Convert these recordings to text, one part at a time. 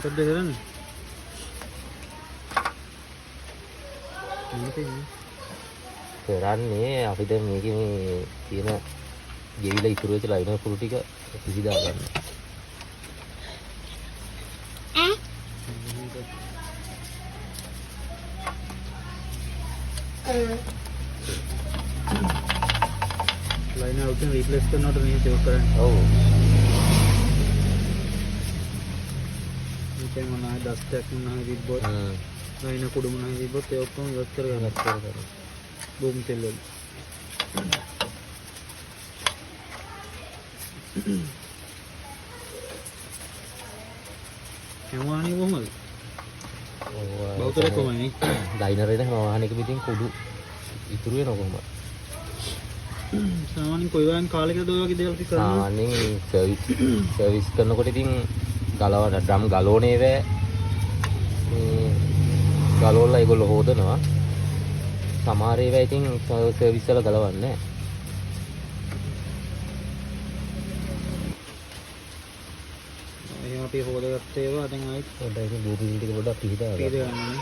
මොකක්ද කරන්නේ? කරන්නේ අපි දැන් මේකේ මේ තියෙන ගෙවිලා ඉතුරු වෙච්ච ලයිනර් පුරු ටික පිසිදා ගන්න. ලයිනර් උඩින් රීප්ලේස් කරනකොට මේ සේව් කරන්නේ. ඔව්. මේකෙන් මොනවා ඩස්ට් එකක් මොනවා තිබ්බොත් ලයිනර් කුඩු මොනවා තිබ්බොත් ඒ ඔක්කොම ඉවත් කරගන්න. බූම් තෙල් වල. හැමෝණි කොහමද? බෞතරේ කොහමයි? ලයිනර් එක හැම වාහනයකම ඉතින් කුඩු ඉතුරු වෙනවා කොහොමද? සාමාන්‍යයෙන් කොයි වගේ කාලයකද ඔය වගේ දේවල් කරන්නේ? සාමාන්‍යයෙන් සර්විස් කරනකොට ඉතින් ගලවන ඩ්‍රම් ගලෝනේ වේ මේ ගලවලා ඒගොල්ලෝ හොදනවා. සමහර ඒවා ඉතින් සර්විස් වල ගලවන්නේ නැහැ. එහෙනම් අපි හොදගත්ත ඒවා දැන් ආයෙත් පොඩ්ඩක් ඉතින් බෝබිල් ටික පොඩ්ඩක් පිහිටා ගන්න. ගන්නනේ.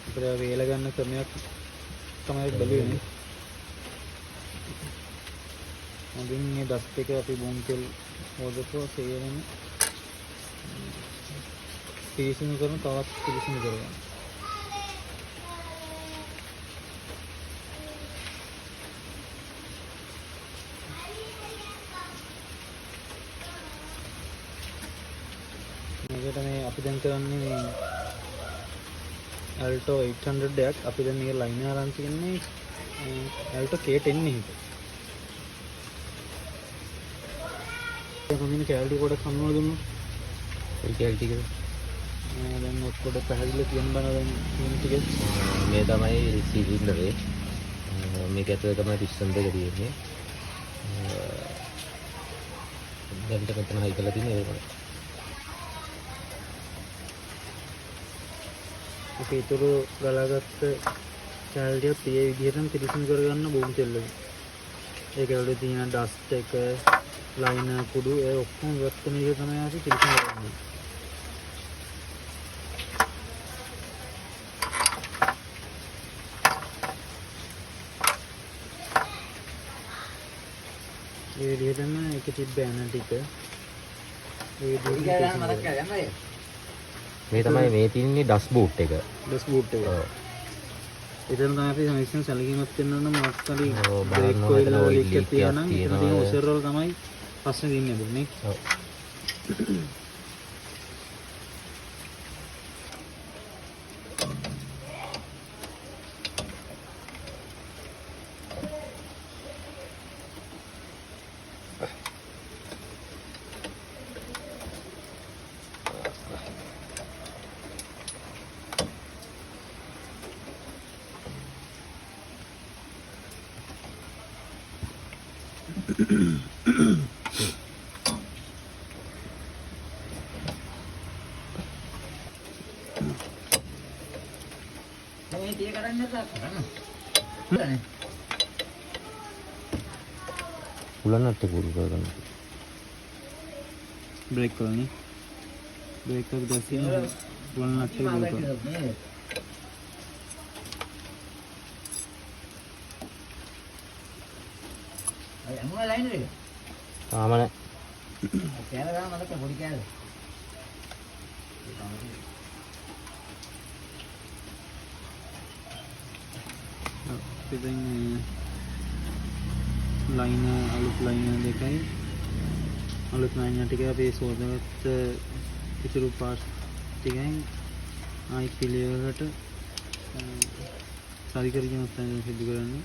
අපිට වේල ගන්න ක්‍රමයක් තමයි බැලුවේ. අදින් මේ ඩස්ට් එක අපි බෝම් තෙල් හොදපුවා සේරම පිරිසිදු කරන තවත් පිරිසිදු කරගන්න. මේකට මේ අපි දැන් කරන්නේ මේ Alto 800 එකක්. අපි දැන් මේක ලයින් ආරංචි කරන්නේ Alto K10 එක. දැන් මේ කැලරි කොට කන්නවා දුන්නොත් ඒ කැලරි ටික දැන් ඔක්කොට පැහැදිලිව තියෙන බන දැන් තියෙන ටික මේ තමයි සිලින්ඩරේ. මේක ඇතුලේ තමයි පිස්ටන් දෙක තියෙන්නේ. දැන් මෙතන හයි කරලා තියෙන්නේ ඒක. අපි ඉතුරු ගලාගත්ත කැලරිය පිය විදිහටම පිරිසිදු කරගන්න බෝම් තෙල් වලින්. ඒක වල තියෙන ඩස්ට් එක, ලයිනර් කුඩු ඒ ඔක්කොම ඉවත් කරන එක තමයි අපි පිරිසිදු කරන්නේ. ඒ විදිහටම ඒක තිබ්බ යන ටික ඒ විදිහට මේ තමයි මේ තියෙන්නේ ඩස් බූට් එක. ඩස් බූට් එක. ඔව්. එතන තමයි අපි සමීක්ෂණ සැලකීමක් කරන්න ඕන මොකක් හරි බ්‍රේක් කොයිල් ලීක් එකක් තියෙනවා නම් එතන තියෙන ඔසර් වල තමයි ප්‍රශ්නේ දින්නේ බුනේ. ඔව්. මේ තිය කරන්නේ නැත්නම් උලන්නත් පුරු කරගන්න. බ්‍රේක් කරන්නේ. බ්‍රේක් එක දැසියන උලන්නත් පුරු කරනවා. අය අමුණ ලයින් එක. තාම නැහැ. කෑම ගන්න මතක පොඩි කෑම. ඉතින් ලයින් අලුත් ලයින් දෙකයි අලුත් ලයින් ටික අපි සෝදාගත්ත ඉතුරු පාර්ට්ස් ටිකෙන් ආයි පිළිවෙලට සරි කරගෙන තමයි සිදු කරන්නේ.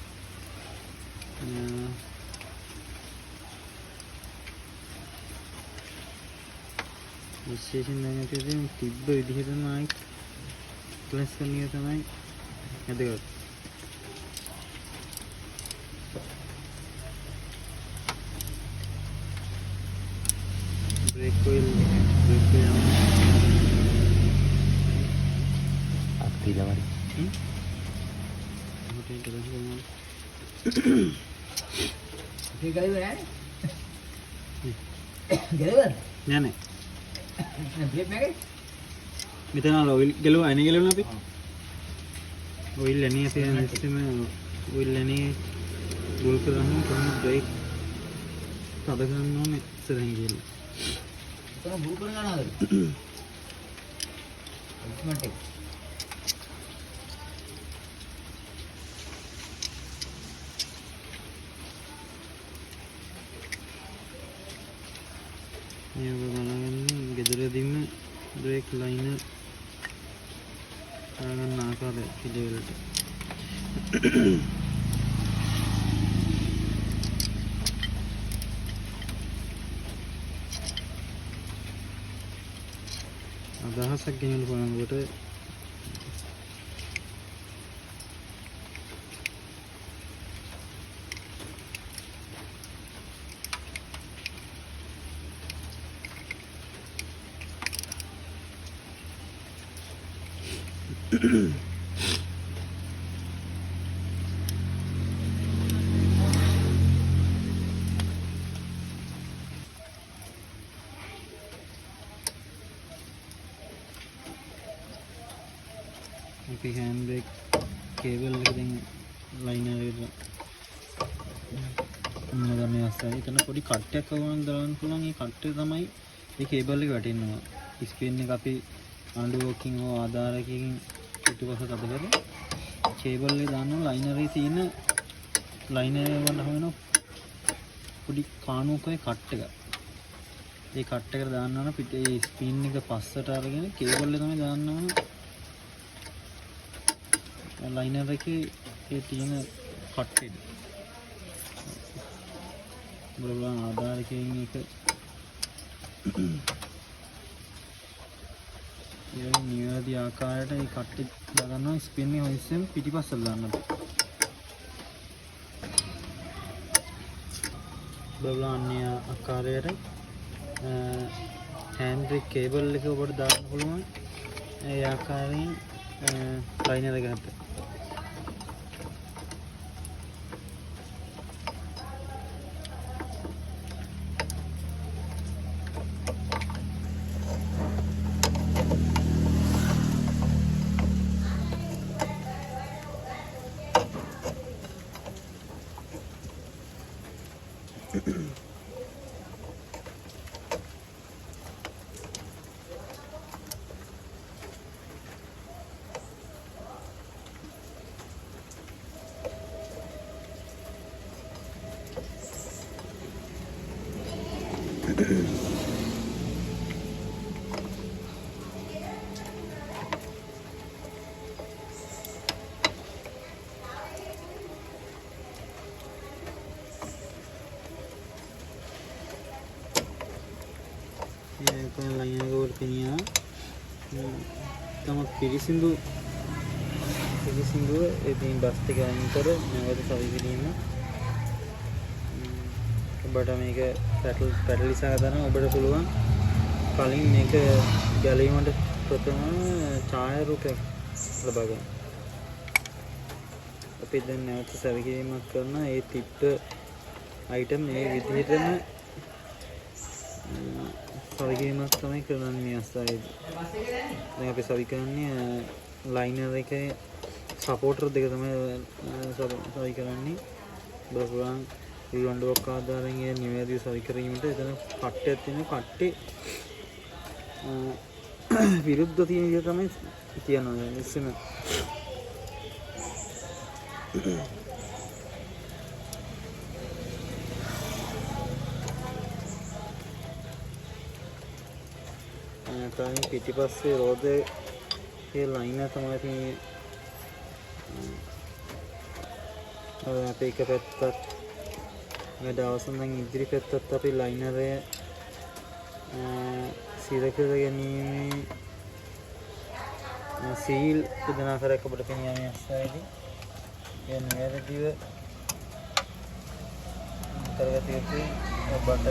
විශේෂයෙන් දැන් අපි තිබ්බ විදිහටම ආයි ක්ලාස් කරන එක තමයි වැදගත්. brake oil aktif lah mari. Okay, kali mana? ගෙලවද? නෑ නෑ. බ්ලේඩ් මේකේ? මෙතන ඔයිල් ගලුවා අනේ ගලවන අපි. ඔයිල් අනේ අපි නැස්සෙම ඔයිල් අනේ ගුල් කරාම කොහොමද බ්‍රේක් තද ගන්න ඕනේ ඉස්සරහින් ගිහලා. එතන බුල් කර ගන්නවද? ඉක්මනට. මේක බලන්න ගෙදරදීම බ්‍රේක් ලයිනර් ගන්න ආකාරය පිළිවෙලට. අදහසක් ගෙනල්ලා බලනකොට අපි හෑන්ඩ් බ්‍රේක් කේබල් එක දැන් ලයිනර් එකට මොන ගන්න අවස්ථාවේ එතන පොඩි කට්ටයක් වුණාම දාන්න පුළුවන්. ඒ කට්ටය තමයි මේ කේබල් එක වැටෙනවා. ස්පින් එක අපි අන්ඩර්වෝකින් හෝ ආධාරකකින් පිටුපසට අත කරලා කේබල් එක දානවා ලයිනරේ තියෙන ලයිනර් වල හොයන පොඩි කාණුවකේ කට් එක. ඒ කට් එකට දාන්න ඕන පිටේ ස්පින් එක පස්සට අරගෙන කේබල් එක තමයි දාන්න ඕන. ලයිනර් එකේ ඒ තියෙන කට් එක බලන්න ආධාරකයෙන් එක ඒ නිවැරදි ආකාරයට ඒ කට් එක දාගන්නවා. ස්පින් එක හොයිසෙන් පිටිපස්සට දාන්න බලන්න ආකාරයට හෑන්ඩ් බ්‍රේක් කේබල් එක ඔබට දාන්න පුළුවන්. ඒ ආකාරයෙන් ලයිනර් එක ගත්තා. ලයිනර් එක වල පිනියා තම පිරිසිදුව ඒ තියෙන ඩස්ට් එක අයින් කර නැවත සවි කිරීම. ඔබට මේක පැටලිසා ගන්න ඔබට පුළුවන් කලින් මේක ගැලීමට ප්‍රථම ඡායාරූපයක් ලබා ගන්න. අපි දැන් නැවත සවි කිරීමක් කරන ඒ තිප්ප අයිටම් මේ විදිහටම සවි කිරීමක් තමයි කරන්නේ මේ අවස්ථාවේදී. දැන් අපි සවි කරන්නේ ලයිනර් එකේ සපෝටර් දෙක තමයි සවි කරන්නේ. බලපුවාන් ඊළඟ ආධාරයෙන් ඒ නිවැරදිව සවි කිරීමට එතන කට්ටයක් තියෙන කට්ටේ විරුද්ධ තියෙන විදිහ තමයි කියනවා. ඉස්සෙම තමයි පිටිපස්සේ රෝදේ ඒ ලයිනර් තමයි තියෙන්නේ. අපේ එක පැත්තක් මේ දවසෙන් දැන් ඉදිරි පැත්තත් අපි ලයිනරය සිර කර ගැනීමේ සීල් පුදන ආකාරයක් අපිට පෙනියා මේ අවස්ථාවේදී. ඒ නිවැරදිව කරගත යුතුයි. ඔබට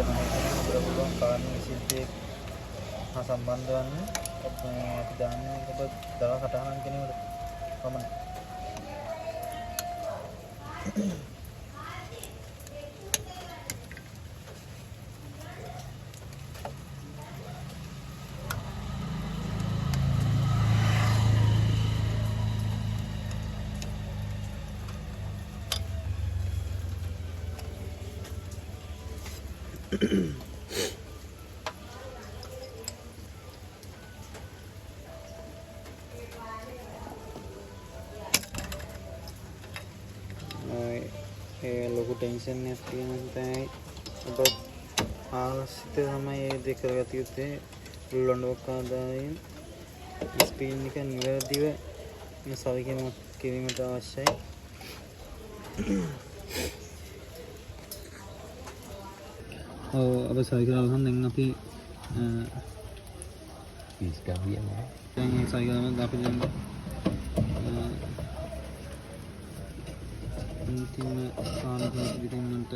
පුළුවන් කාරණා විශේෂයෙන් හා සම්බන්ධ වන්න අපි දාන්නේ ඔබ දවස් 8 කෙනෙකුට පමණයි. ඒ ලොකු ටෙන්ෂන් එකක් තියෙන තමයි ඔබ ආසිත තමයි ඒ දෙක කරගත යුත්තේ ලොන්ඩෝක් ආදායෙන් ස්ක්‍රීන් එක නිවැරදිව මේ සවිකීමක් කිරීමට අවශ්‍යයි. අප සවිකරන දැන් අපි පීස් ගාවියන්නේ දැන් සවිකරන අපි දැන් अंतिम साल विधमंट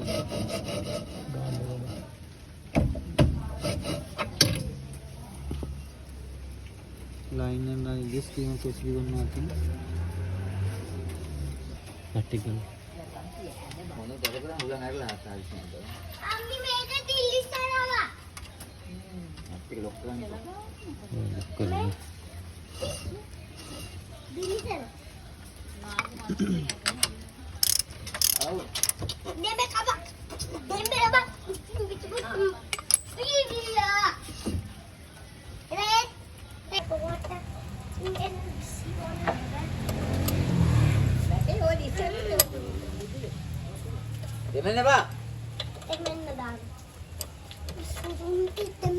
लाइन एंड लाइन जिस की हम कुछ भी करना आती आर्टिकल මොන දෙයකට මුලන් අරලා ආසාවෙන්නේ. අම්මි මේක තිලිස්සනවා. අපිට ලොක් කරන්න. කරන්නේ තිලිස්සන. ආව. දෙබ කබ. දෙබ රබ. පිටියා. රෙත්. පොකට. ඉන්ෙන් සිවන. ඒ හොදි සෙල්ලු. දෙමෙන්න බා. එමෙන්න දාන්න. සුදුම් පිටම්